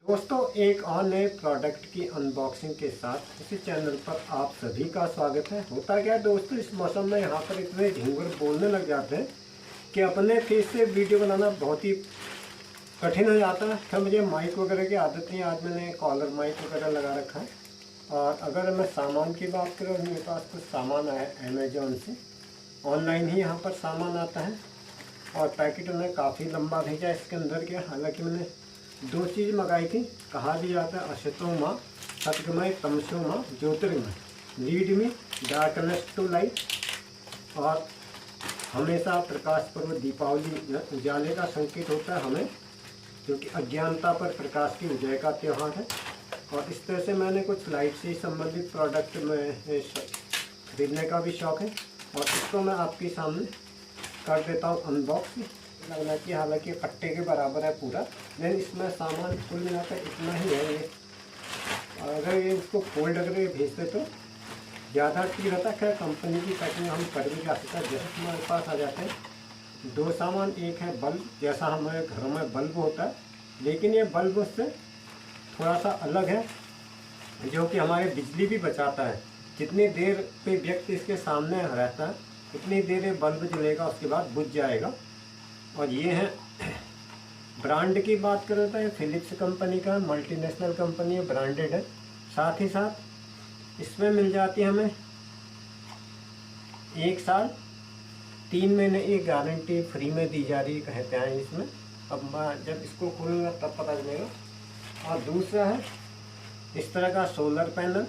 दोस्तों, एक और नए प्रोडक्ट की अनबॉक्सिंग के साथ इसी चैनल पर आप सभी का स्वागत है। होता क्या है दोस्तों, इस मौसम में यहाँ पर इतने झिंगुर बोलने लग जाते हैं कि अपने फेस से वीडियो बनाना बहुत ही कठिन हो जाता है। फिर मुझे माइक वगैरह की आदत नहीं है। आज मैंने कॉलर माइक वगैरह लगा रखा है। और अगर मैं सामान की बात करूँ, मेरे पास कुछ सामान आया है अमेजोन से। ऑनलाइन ही यहाँ पर सामान आता है और पैकेट उन्हें काफ़ी लंबा भेजा इसके अंदर के। हालांकि मैंने दो चीज़ मंगाई थी। कहा भी जाता है अशतो माँ सतगमय तमसो माँ ज्योतिर्मय, lead me darkness to light. और हमेशा प्रकाश पर्व दीपावली उजाले का संकेत होता है हमें, क्योंकि अज्ञानता पर प्रकाश की विजय का त्यौहार है। और इस तरह से मैंने कुछ लाइट से संबंधित प्रोडक्ट में खरीदने का भी शौक़ है और इसको मैं आपके सामने कर देता हूँ अनबॉक्स। लगना कि हालांकि कट्टे के बराबर है पूरा, लेकिन इसमें सामान कुल मिलाकर इतना ही है। ये अगर ये इसको फोल्ड करके भेज दे तो ज़्यादा ठीक रहता है। खैर कंपनी की पैकिंग हम कर भी जा सकते हैं। जैसे हमारे पास आ जाते हैं दो सामान। एक है बल्ब, जैसा हमारे घरों में बल्ब होता है, लेकिन ये बल्ब उससे थोड़ा सा अलग है, जो कि हमारे बिजली भी बचाता है। जितनी देर पे व्यक्ति इसके सामने रहता है उतनी देर ये बल्ब जलेगा, उसके बाद बुझ जाएगा। और ये है ब्रांड की बात करें तो ये फिलिप्स कंपनी का मल्टीनेशनल कंपनी है, ब्रांडेड है। साथ ही साथ इसमें मिल जाती है हमें 1 साल 3 महीने की गारंटी फ्री में दी जा रही है, कहते हैं इसमें। अब मैं जब इसको खोलूँगा तब पता चलेगा। और दूसरा है इस तरह का सोलर पैनल,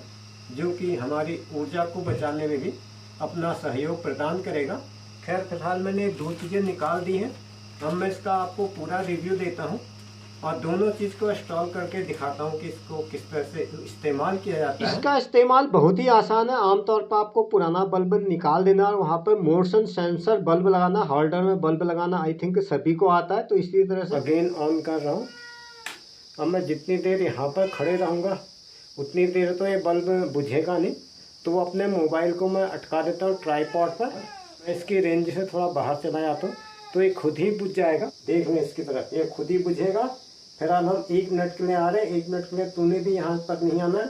जो कि हमारी ऊर्जा को बचाने में भी अपना सहयोग प्रदान करेगा। खैर फिलहाल मैंने दो चीज़ें निकाल दी हैं। अब मैं इसका आपको पूरा रिव्यू देता हूं और दोनों चीज़ को इंस्टॉल करके दिखाता हूं कि इसको किस तरह से इस्तेमाल किया जाता है। इसका इस्तेमाल बहुत ही आसान है। आमतौर पर आपको पुराना बल्ब निकाल देना और वहाँ पर मोशन सेंसर बल्ब लगाना, होल्डर में बल्ब लगाना आई थिंक सभी को आता है। तो इसी तरह से अगेन ऑन कर रहा हूँ। अब मैं जितनी देर यहाँ पर खड़े रहूँगा उतनी देर तो ये बल्ब बुझेगा नहीं, तो वो अपने मोबाइल को मैं अटका देता हूँ ट्राईपॉड पर। मैं इसकी रेंज से थोड़ा बाहर चला जाता हूँ तो ये खुद ही बुझ जाएगा। देख लें इसकी तरफ, ये खुद ही बुझेगा। फिलहाल हम 1 मिनट के लिए आ रहे हैं। 1 मिनट के लिए तूने भी यहाँ पर नहीं आना है।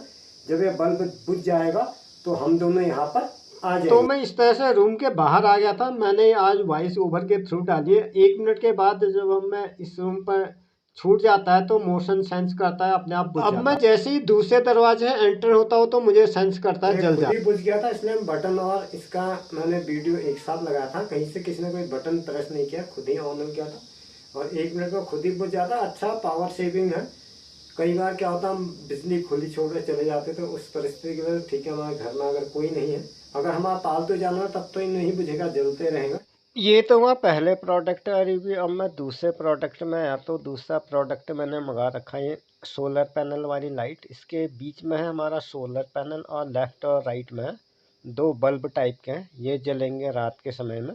जब ये बल्ब बुझ जाएगा तो हम दोनों यहाँ पर आ जाएंगे। तो मैं इस तरह से रूम के बाहर आ गया था। मैंने आज वॉइस ओवर के थ्रू डाली है। 1 मिनट के बाद जब मैं इस रूम पर छूट जाता है तो मोशन सेंस करता है, अपने आप बुझ जाता है। अब मैं जैसे ही दूसरे दरवाजे एंटर होता हूँ तो मुझे सेंस करता है जल जाता है। बुझ गया था, इसलिए बटन और इसका मैंने वीडियो एक साथ लगाया था। कहीं से किसी ने कोई बटन प्रेस नहीं किया, खुद ही ऑन हो गया था और 1 मिनट में खुद ही बुझ जाता। अच्छा पावर सेविंग है। कई बार क्या होता है, हम बिजली खुली छोड़ कर चले जाते तो उस परिस्थिति के लिए ठीक है, हमारे घर में अगर कोई नहीं है, अगर हमारा पालतू जानवर, तब तो ही नहीं बुझेगा, जलते रहेगा। ये तो हुआ पहले प्रोडक्ट का रिव्यू। अब मैं दूसरे प्रोडक्ट में आया तो दूसरा प्रोडक्ट मैंने मंगा रखा है सोलर पैनल वाली लाइट। इसके बीच में है हमारा सोलर पैनल और लेफ्ट और राइट में है 2 बल्ब टाइप के हैं। ये जलेंगे रात के समय में।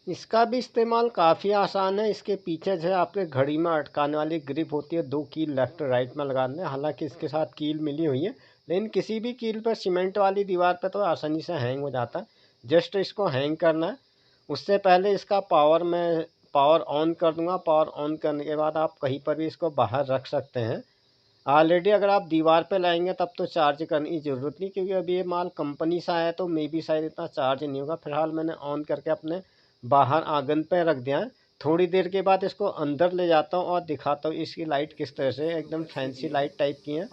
इसका भी इस्तेमाल काफ़ी आसान है। इसके पीछे जो है आपके घड़ी में अटकाने वाली ग्रिप होती है, 2 कील लेफ्ट राइट में लगा दें। हालांकि इसके साथ कील मिली हुई है, लेकिन किसी भी कील पर सीमेंट वाली दीवार पर तो आसानी से हैंग हो जाता है। जस्ट इसको हैंग करना है। उससे पहले इसका पावर ऑन कर दूंगा। पावर ऑन करने के बाद आप कहीं पर भी इसको बाहर रख सकते हैं। ऑलरेडी अगर आप दीवार पे लाएंगे तब तो चार्ज करने की ज़रूरत नहीं, क्योंकि अभी ये माल कंपनी से आया है तो मे बी शायद इतना चार्ज नहीं होगा। फिलहाल मैंने ऑन करके अपने बाहर आंगन पे रख दिया है। थोड़ी देर के बाद इसको अंदर ले जाता हूँ और दिखाता हूँ इसकी लाइट किस तरह से एकदम फैंसी लाइट टाइप की है।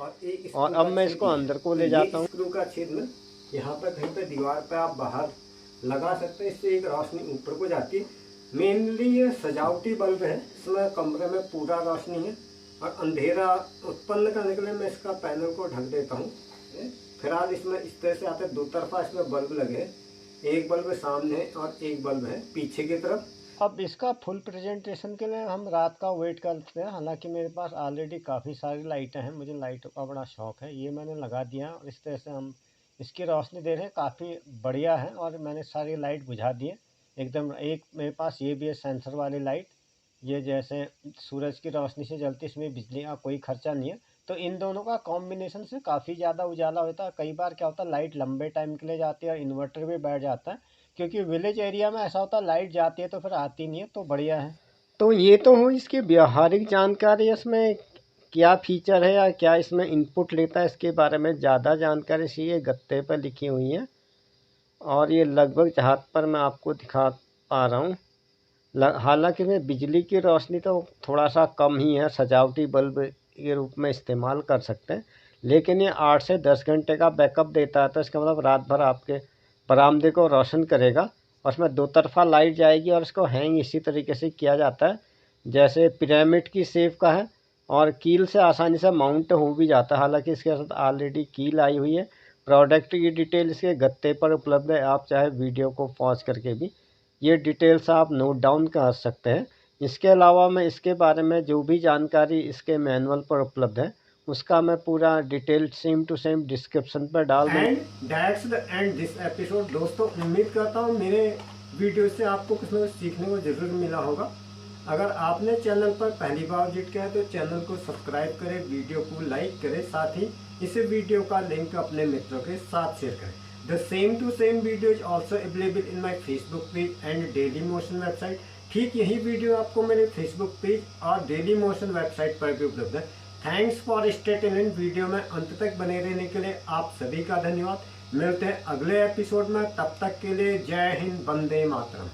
और अब मैं इसको अंदर को ले जाता हूँ। स्क्रू का छेद में यहाँ पर कहीं पर दीवार पर आप बाहर लगा सकते हैं। इससे एक रोशनी ऊपर को जाती है। मेनली ये सजावटी बल्ब है। इसमें कमरे में पूरा रोशनी है और अंधेरा उत्पन्न करने के लिए मैं इसका पैनल को ढक देता हूँ। फिलहाल इसमें इस तरह से आते हैं, 2 तरफा इसमें बल्ब लगे हैं। एक बल्ब सामने और एक बल्ब है पीछे की तरफ। अब इसका फुल प्रेजेंटेशन के लिए हम रात का वेट करते हैं। हालांकि मेरे पास ऑलरेडी काफ़ी सारी लाइटें हैं, मुझे लाइटों का बड़ा शौक है। ये मैंने लगा दिया और इस तरह से हम इसकी रोशनी दे रहे हैं, काफ़ी बढ़िया है। और मैंने सारी लाइट बुझा दी है एकदम। एक मेरे पास ये भी है सेंसर वाली लाइट, ये जैसे सूरज की रोशनी से जलती, इसमें बिजली का कोई खर्चा नहीं है। तो इन दोनों का कॉम्बिनेशन से काफ़ी ज़्यादा उजाला होता है। कई बार क्या होता है, लाइट लंबे टाइम के लिए जाती है और इन्वर्टर भी बैठ जाता है, क्योंकि विलेज एरिया में ऐसा होता है लाइट जाती है तो फिर आती नहीं है। तो बढ़िया है। तो ये तो हुई इसकी व्यावहारिक जानकारी। इसमें क्या फीचर है या क्या इसमें इनपुट लेता है, इसके बारे में ज़्यादा जानकारी इसी गत्ते पर लिखी हुई है। और ये लगभग जहाँ पर मैं आपको दिखा पा रहा हूँ, हालांकि में बिजली की रोशनी तो थोड़ा सा कम ही है, सजावटी बल्ब के रूप में इस्तेमाल कर सकते हैं, लेकिन ये 8 से 10 घंटे का बैकअप देता है। तो इसका मतलब रात भर आपके बरामदे को रोशन करेगा। और उसमें 2 तरफा लाइट जाएगी और इसको हैंग इसी तरीके से किया जाता है जैसे पिरामिड की शेप का है, और कील से आसानी से माउंट हो भी जाता है। हालांकि इसके साथ ऑलरेडी कील आई हुई है। प्रोडक्ट की डिटेल इसके गत्ते पर उपलब्ध है, आप चाहे वीडियो को पॉज करके भी ये डिटेल्स आप नोट डाउन कर सकते हैं। इसके अलावा मैं इसके बारे में जो भी जानकारी इसके मैनुअल पर उपलब्ध है उसका मैं पूरा detail same to same description पर डाल दूँगा। And that's the end this episode. दोस्तों उम्मीद करता हूँ मेरे वीडियो से आपको कुछ ना कुछ सीखने को जरूर मिला होगा। अगर आपने चैनल पर पहली बार विजिट किया है तो चैनल को सब्सक्राइब करें, वीडियो को लाइक करें, साथ ही इस वीडियो का लिंक अपने मित्रों के साथ शेयर करें। The same to same video is also available in my Facebook page and Daily Motion website। ठीक यही वीडियो आपको मेरे Facebook पेज और Daily Motion वेबसाइट पर भी उपलब्ध है। Thanks for stay tuned. Video में अंत तक बने रहने के लिए आप सभी का धन्यवाद। मिलते हैं अगले एपिसोड में, तब तक के लिए जय हिंद, वंदे मातरम।